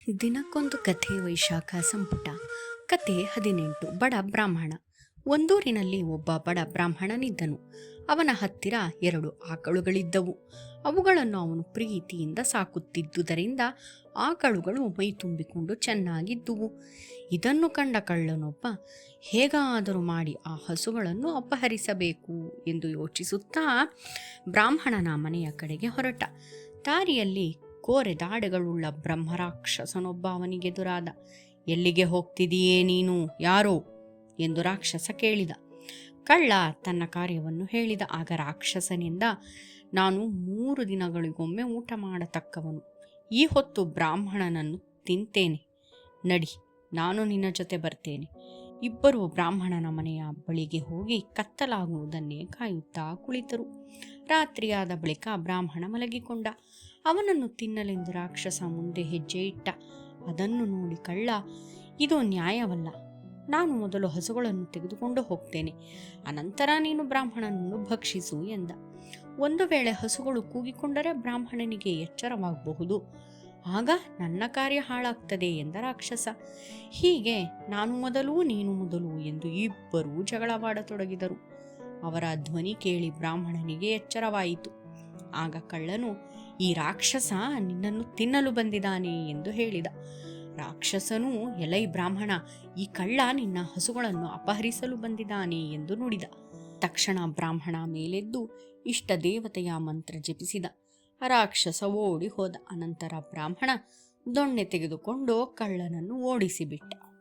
ದಿನಕ್ಕೊಂದು ಕಥೆ ವೈಶಾಖ ಸಂಪುಟ. ಕಥೆ 18. ಬಡ ಬ್ರಾಹ್ಮಣ. ಒಂದೂರಿನಲ್ಲಿ ಒಬ್ಬ ಬಡ ಬ್ರಾಹ್ಮಣನಿದ್ದನು. ಅವನ ಹತ್ತಿರ 2 ಆಕಳುಗಳಿದ್ದವು. ಅವುಗಳನ್ನು ಅವನು ಪ್ರೀತಿಯಿಂದ ಸಾಕುತ್ತಿದ್ದುದರಿಂದ ಆಕಳುಗಳು ಮೈ ತುಂಬಿಕೊಂಡು ಚೆನ್ನಾಗಿದ್ದುವು. ಇದನ್ನು ಕಂಡ ಕಳ್ಳನೊಬ್ಬ ಹೇಗಾದರೂ ಮಾಡಿ ಆ ಹಸುಗಳನ್ನು ಅಪಹರಿಸಬೇಕು ಎಂದು ಯೋಚಿಸುತ್ತಾ ಬ್ರಾಹ್ಮಣನ ಮನೆಯ ಕಡೆಗೆ ಹೊರಟ. ದಾರಿಯಲ್ಲಿ ಕೋರೆ ದಾಡೆಗಳುಳ್ಳ ಬ್ರಹ್ಮರಾಕ್ಷಸನೊಬ್ಬ ಅವನಿಗೆದುರಾದ. ಎಲ್ಲಿಗೆ ಹೋಗ್ತಿದೀಯೇ ನೀನು, ಯಾರೋ ಎಂದು ರಾಕ್ಷಸ ಕೇಳಿದ. ಕಳ್ಳ ತನ್ನ ಕಾರ್ಯವನ್ನು ಹೇಳಿದ. ಆಗ ರಾಕ್ಷಸನಿಂದ, ನಾನು 3 ದಿನಗಳಿಗೊಮ್ಮೆ ಊಟ ಮಾಡತಕ್ಕವನು. ಈ ಹೊತ್ತು ಬ್ರಾಹ್ಮಣನನ್ನು ತಿಂತೇನೆ. ನಡಿ, ನಾನು ನಿನ್ನ ಜೊತೆ ಬರ್ತೇನೆ. ಇಬ್ಬರು ಬ್ರಾಹ್ಮಣನ ಮನೆಯ ಬಳಿಗೆ ಹೋಗಿ ಕತ್ತಲಾಗುವುದನ್ನೇ ಕಾಯುತ್ತಾ ಕುಳಿತರು. ರಾತ್ರಿಯಾದ ಬಳಿಕ ಬ್ರಾಹ್ಮಣ ಮಲಗಿಕೊಂಡ. ಅವನನ್ನು ತಿನ್ನಲೆಂದು ರಾಕ್ಷಸ ಮುಂದೆ ಹೆಜ್ಜೆ ಇಟ್ಟ. ಅದನ್ನು ನೋಡಿ ಕಳ್ಳ, ಇದು ನ್ಯಾಯವಲ್ಲ. ನಾನು ಮೊದಲು ಹಸುಗಳನ್ನು ತೆಗೆದುಕೊಂಡು ಹೋಗ್ತೇನೆ, ಅನಂತರ ನೀನು ಬ್ರಾಹ್ಮಣನನ್ನು ಭಕ್ಷಿಸು ಎಂದ. ಒಂದು ವೇಳೆ ಹಸುಗಳು ಕೂಗಿಕೊಂಡರೆ ಬ್ರಾಹ್ಮಣನಿಗೆ ಎಚ್ಚರವಾಗಬಹುದು, ಆಗ ನನ್ನ ಕಾರ್ಯ ಹಾಳಾಗ್ತದೆ ಎಂದ ರಾಕ್ಷಸ. ಹೀಗೆ ನಾನು ಮೊದಲು ನೀನು ಮೊದಲು ಎಂದು ಇಬ್ಬರೂ ಜಗಳವಾಡತೊಡಗಿದರು. ಅವರ ಧ್ವನಿ ಕೇಳಿ ಬ್ರಾಹ್ಮಣನಿಗೆ ಎಚ್ಚರವಾಯಿತು. ಆಗ ಕಳ್ಳನು, ಈ ರಾಕ್ಷಸ ನಿನ್ನನ್ನು ತಿನ್ನಲು ಬಂದಿದ್ದಾನೆ ಎಂದು ಹೇಳಿದ. ರಾಕ್ಷಸನು, ಎಲೈ ಬ್ರಾಹ್ಮಣ, ಈ ಕಳ್ಳ ನಿನ್ನ ಹಸುಗಳನ್ನು ಅಪಹರಿಸಲು ಬಂದಿದ್ದಾನೆ ಎಂದು ನುಡಿದ. ತಕ್ಷಣ ಬ್ರಾಹ್ಮಣ ಮೇಲೆದ್ದು ಇಷ್ಟ ದೇವತೆಯ ಮಂತ್ರ ಜಪಿಸಿದ. ರಾಕ್ಷಸ ಓಡಿ ಹೋದ. ಅನಂತರ ಬ್ರಾಹ್ಮಣ ದೊಣ್ಣೆ ತೆಗೆದುಕೊಂಡು ಕಳ್ಳನನ್ನು ಓಡಿಸಿಬಿಟ್ಟ.